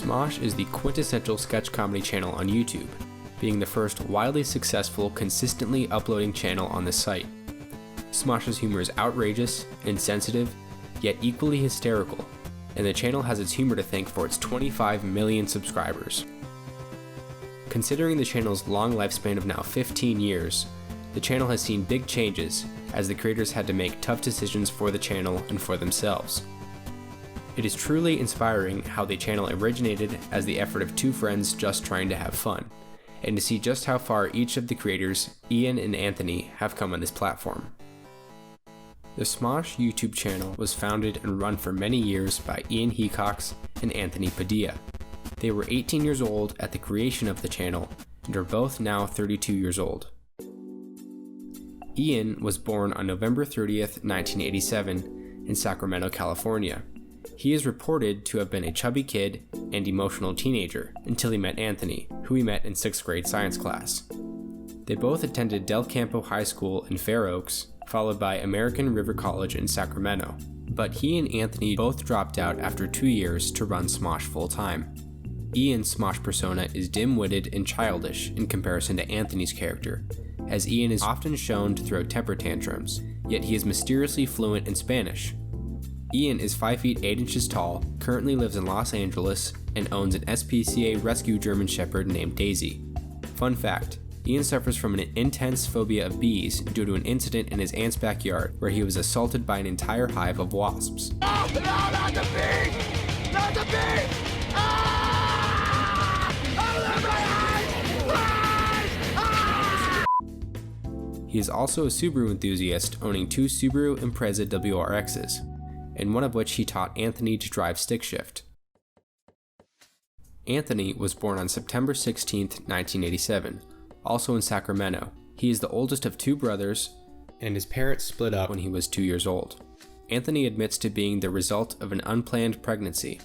Smosh is the quintessential sketch comedy channel on YouTube, being the first wildly successful, consistently uploading channel on the site. Smosh's humor is outrageous, insensitive, yet equally hysterical, and the channel has its humor to thank for its 25 million subscribers. Considering the channel's long lifespan of now 15 years, the channel has seen big changes as the creators had to make tough decisions for the channel and for themselves. It is truly inspiring how the channel originated as the effort of two friends just trying to have fun, and to see just how far each of the creators, Ian and Anthony, have come on this platform. The Smosh YouTube channel was founded and run for many years by Ian Hecox and Anthony Padilla. They were 18 years old at the creation of the channel and are both now 32 years old. Ian was born on November 30th, 1987 in Sacramento, California. He is reported to have been a chubby kid and emotional teenager until he met Anthony, who he met in 6th grade science class. They both attended Del Campo High School in Fair Oaks, followed by American River College in Sacramento, but he and Anthony both dropped out after 2 years to run Smosh full-time. Ian's Smosh persona is dim-witted and childish in comparison to Anthony's character, as Ian is often shown to throw temper tantrums, yet he is mysteriously fluent in Spanish. Ian is 5 feet 8 inches tall, currently lives in Los Angeles, and owns an SPCA rescue German Shepherd named Daisy. Fun fact, Ian suffers from an intense phobia of bees due to an incident in his aunt's backyard where he was assaulted by an entire hive of wasps. No, not the bee! Not the bee! Ah! Ah! He is also a Subaru enthusiast, owning 2 Subaru Impreza WRXs, and one of which he taught Anthony to drive stick shift. Anthony was born on September 16, 1987, also in Sacramento. He is the oldest of 2 brothers, and his parents split up when he was 2 years old. Anthony admits to being the result of an unplanned pregnancy.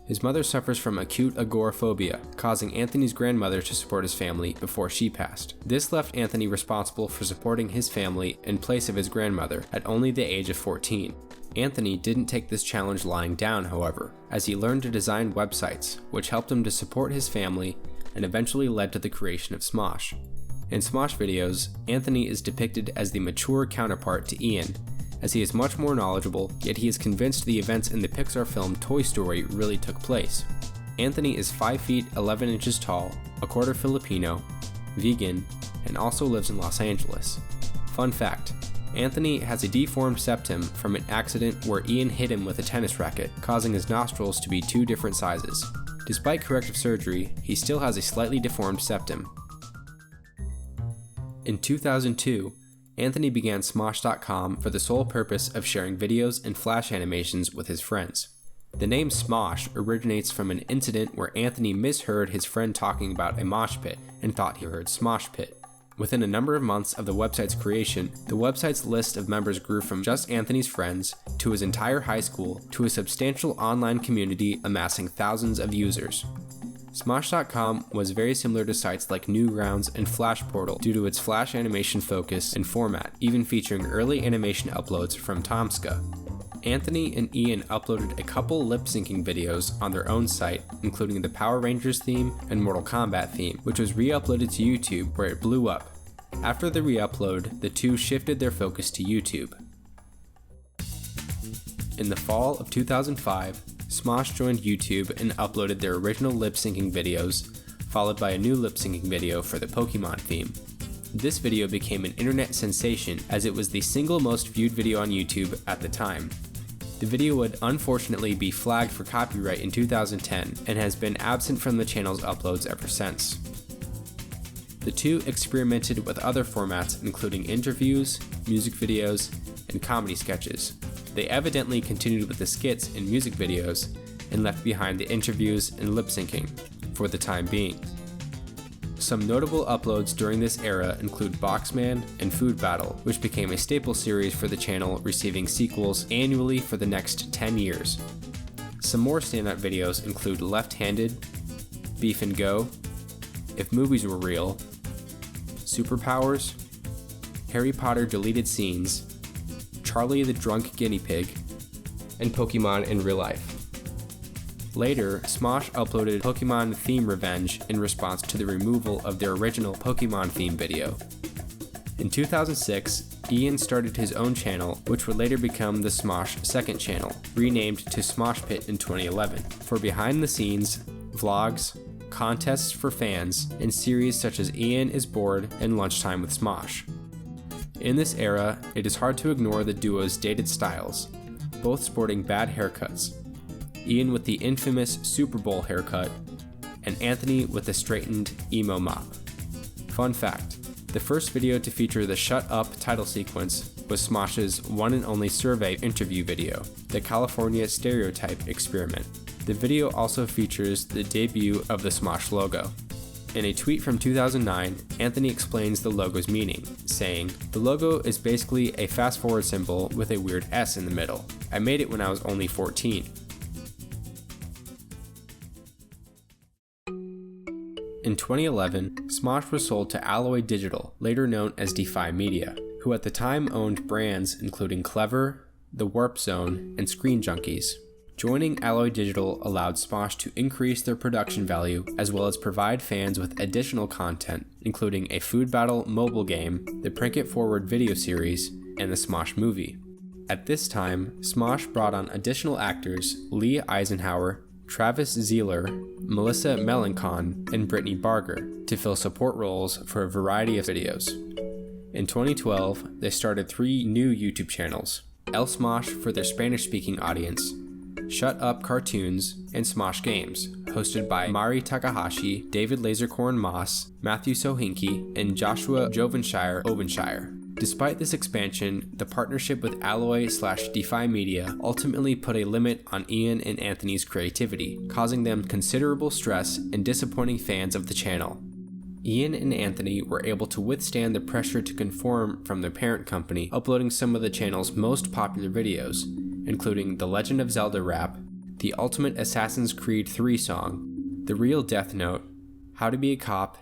His mother suffers from acute agoraphobia, causing Anthony's grandmother to support his family before she passed. This left Anthony responsible for supporting his family in place of his grandmother at only the age of 14. Anthony didn't take this challenge lying down, however, as he learned to design websites, which helped him to support his family and eventually led to the creation of Smosh. In Smosh videos, Anthony is depicted as the mature counterpart to Ian, as he is much more knowledgeable, yet he is convinced the events in the Pixar film Toy Story really took place. Anthony is 5 feet 11 inches tall, a quarter Filipino, vegan, and also lives in Los Angeles. Fun fact, Anthony has a deformed septum from an accident where Ian hit him with a tennis racket, causing his nostrils to be 2 different sizes. Despite corrective surgery, he still has a slightly deformed septum. In 2002, Anthony began Smosh.com for the sole purpose of sharing videos and flash animations with his friends. The name Smosh originates from an incident where Anthony misheard his friend talking about a mosh pit and thought he heard Smosh Pit. Within a number of months of the website's creation, the website's list of members grew from just Anthony's friends, to his entire high school, to a substantial online community amassing thousands of users. Smosh.com was very similar to sites like Newgrounds and Flash Portal due to its flash animation focus and format, even featuring early animation uploads from Tomska. Anthony and Ian uploaded a couple lip-syncing videos on their own site, including the Power Rangers theme and Mortal Kombat theme, which was re-uploaded to YouTube where it blew up. After the re-upload, the two shifted their focus to YouTube. In the fall of 2005, Smosh joined YouTube and uploaded their original lip-syncing videos, followed by a new lip-syncing video for the Pokemon theme. This video became an internet sensation as it was the single most viewed video on YouTube at the time. The video would unfortunately be flagged for copyright in 2010 and has been absent from the channel's uploads ever since. The two experimented with other formats including interviews, music videos, and comedy sketches. They evidently continued with the skits and music videos and left behind the interviews and lip syncing for the time being. Some notable uploads during this era include Boxman and Food Battle, which became a staple series for the channel, receiving sequels annually for the next 10 years. Some more standout videos include Left-Handed, Beef and Go, If Movies Were Real, Superpowers, Harry Potter Deleted Scenes, Charlie the Drunk Guinea Pig, and Pokemon in Real Life. Later, Smosh uploaded Pokemon Theme Revenge in response to the removal of their original Pokemon theme video. In 2006, Ian started his own channel, which would later become the Smosh second channel, renamed to Smosh Pit in 2011, for behind the scenes, vlogs, contests for fans, and series such as Ian is Bored and Lunchtime with Smosh. In this era, it is hard to ignore the duo's dated styles, both sporting bad haircuts. Ian with the infamous Super Bowl haircut, and Anthony with the straightened emo mop. Fun fact, the first video to feature the Shut Up title sequence was Smosh's one and only survey interview video, the California Stereotype Experiment. The video also features the debut of the Smosh logo. In a tweet from 2009, Anthony explains the logo's meaning, saying, "The logo is basically a fast-forward symbol with a weird S in the middle. I made it when I was only 14. In 2011, Smosh was sold to Alloy Digital, later known as Defy Media, who at the time owned brands including Clever, The Warp Zone, and Screen Junkies. Joining Alloy Digital allowed Smosh to increase their production value as well as provide fans with additional content, including a food battle mobile game, the Prank It Forward video series, and the Smosh movie. At this time, Smosh brought on additional actors Lee Eisenhower, Travis Zeeler, Melissa Melancon, and Brittany Barger to fill support roles for a variety of videos. In 2012, they started 3 new YouTube channels, El Smosh for their Spanish-speaking audience, Shut Up Cartoons, and Smosh Games, hosted by Mari Takahashi, David Lasercorn Moss, Matthew Sohinki, and Joshua Ovenshire. Despite this expansion, the partnership with Alloy/Defy Media ultimately put a limit on Ian and Anthony's creativity, causing them considerable stress and disappointing fans of the channel. Ian and Anthony were able to withstand the pressure to conform from their parent company, uploading some of the channel's most popular videos, including The Legend of Zelda Rap, The Ultimate Assassin's Creed 3 song, The Real Death Note, How to Be a Cop,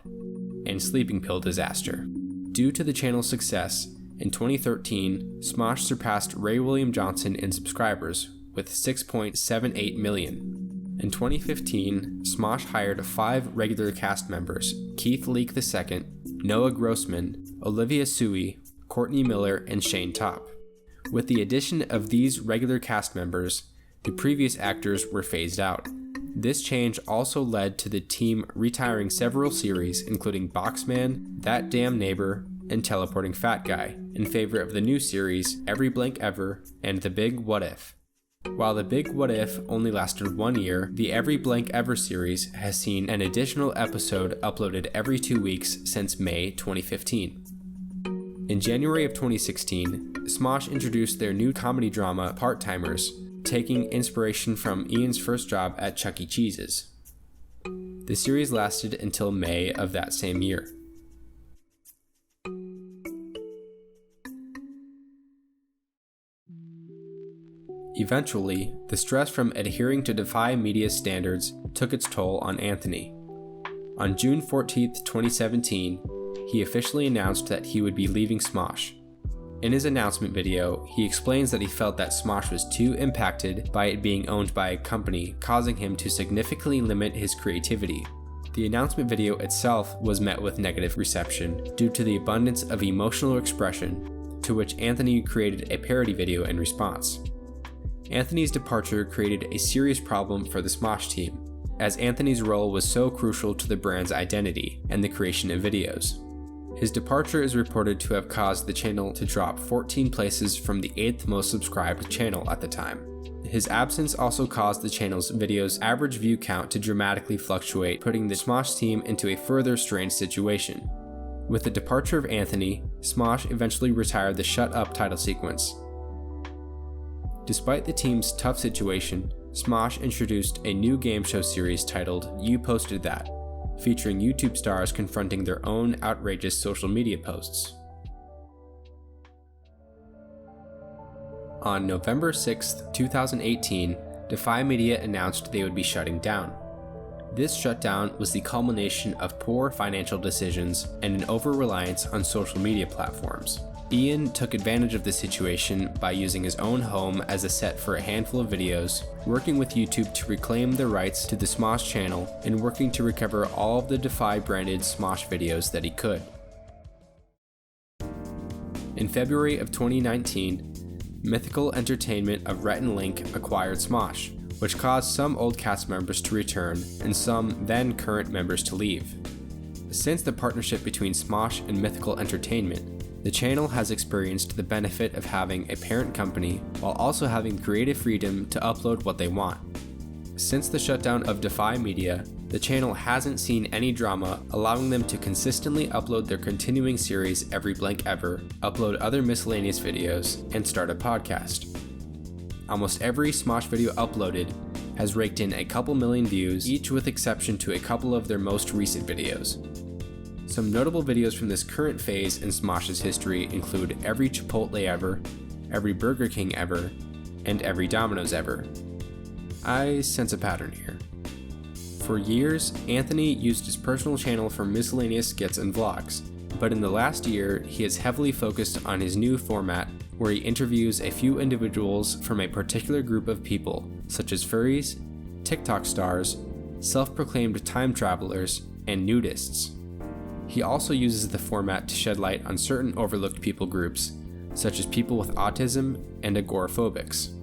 and Sleeping Pill Disaster. Due to the channel's success, in 2013, Smosh surpassed Ray William Johnson in subscribers with 6.78 million. In 2015, Smosh hired 5 regular cast members, Keith Leak II, Noah Grossman, Olivia Sui, Courtney Miller, and Shane Topp. With the addition of these regular cast members, the previous actors were phased out. This change also led to the team retiring several series, including Boxman, That Damn Neighbor, and Teleporting Fat Guy, in favor of the new series Every Blank Ever and The Big What If. While The Big What If only lasted 1 year, the Every Blank Ever series has seen an additional episode uploaded every 2 weeks since May 2015. In January of 2016, Smosh introduced their new comedy drama Part-Timers, taking inspiration from Ian's first job at Chuck E. Cheese's. The series lasted until May of that same year. Eventually, the stress from adhering to Defy Media standards took its toll on Anthony. On June 14, 2017, he officially announced that he would be leaving Smosh. In his announcement video, he explains that he felt that Smosh was too impacted by it being owned by a company, causing him to significantly limit his creativity. The announcement video itself was met with negative reception due to the abundance of emotional expression, to which Anthony created a parody video in response. Anthony's departure created a serious problem for the Smosh team, as Anthony's role was so crucial to the brand's identity and the creation of videos. His departure is reported to have caused the channel to drop 14 places from the 8th most subscribed channel at the time. His absence also caused the channel's videos' average view count to dramatically fluctuate, putting the Smosh team into a further strained situation. With the departure of Anthony, Smosh eventually retired the Shut Up title sequence. Despite the team's tough situation, Smosh introduced a new game show series titled You Posted That, featuring YouTube stars confronting their own outrageous social media posts. On November 6, 2018, Defy Media announced they would be shutting down. This shutdown was the culmination of poor financial decisions and an over-reliance on social media platforms. Ian took advantage of the situation by using his own home as a set for a handful of videos, working with YouTube to reclaim the rights to the Smosh channel, and working to recover all of the Defy branded Smosh videos that he could. In February of 2019, Mythical Entertainment of Rhett and Link acquired Smosh, which caused some old cast members to return and some then current members to leave. Since the partnership between Smosh and Mythical Entertainment, the channel has experienced the benefit of having a parent company while also having creative freedom to upload what they want. Since the shutdown of Defy Media, the channel hasn't seen any drama, allowing them to consistently upload their continuing series Every Blank Ever, upload other miscellaneous videos, and start a podcast. Almost every Smosh video uploaded has raked in a couple million views, each with exception to a couple of their most recent videos. Some notable videos from this current phase in Smosh's history include Every Chipotle Ever, Every Burger King Ever, and Every Domino's Ever. I sense a pattern here. For years, Anthony used his personal channel for miscellaneous skits and vlogs, but in the last year, he has heavily focused on his new format where he interviews a few individuals from a particular group of people, such as furries, TikTok stars, self-proclaimed time travelers, and nudists. He also uses the format to shed light on certain overlooked people groups, such as people with autism and agoraphobics.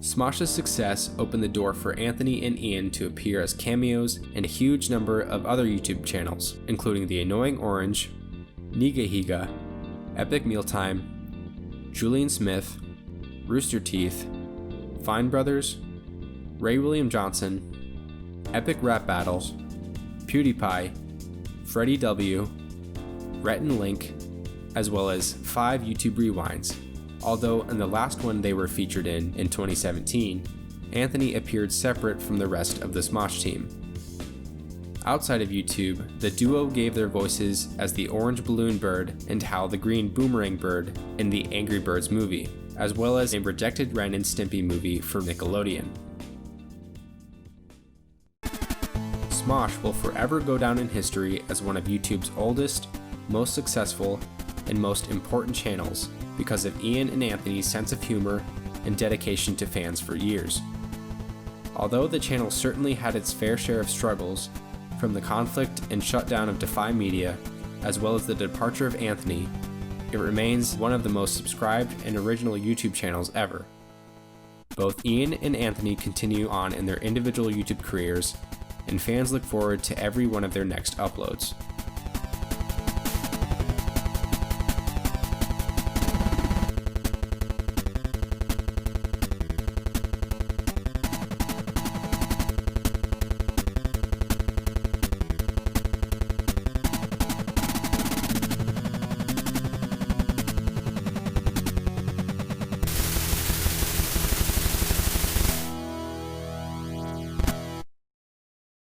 Smosh's success opened the door for Anthony and Ian to appear as cameos in a huge number of other YouTube channels, including The Annoying Orange, Nigahiga, Epic Mealtime, Julian Smith, Rooster Teeth, Fine Brothers, Ray William Johnson, Epic Rap Battles, PewDiePie, Freddie W, Rhett and Link, as well as 5 YouTube Rewinds, although in the last one they were featured in 2017, Anthony appeared separate from the rest of the Smosh team. Outside of YouTube, the duo gave their voices as the Orange Balloon Bird and Hal the Green Boomerang Bird in the Angry Birds movie, as well as a rejected Ren and Stimpy movie for Nickelodeon. Smosh will forever go down in history as one of YouTube's oldest, most successful, and most important channels because of Ian and Anthony's sense of humor and dedication to fans for years. Although the channel certainly had its fair share of struggles, from the conflict and shutdown of Defy Media, as well as the departure of Anthony, it remains one of the most subscribed and original YouTube channels ever. Both Ian and Anthony continue on in their individual YouTube careers, and fans look forward to every one of their next uploads.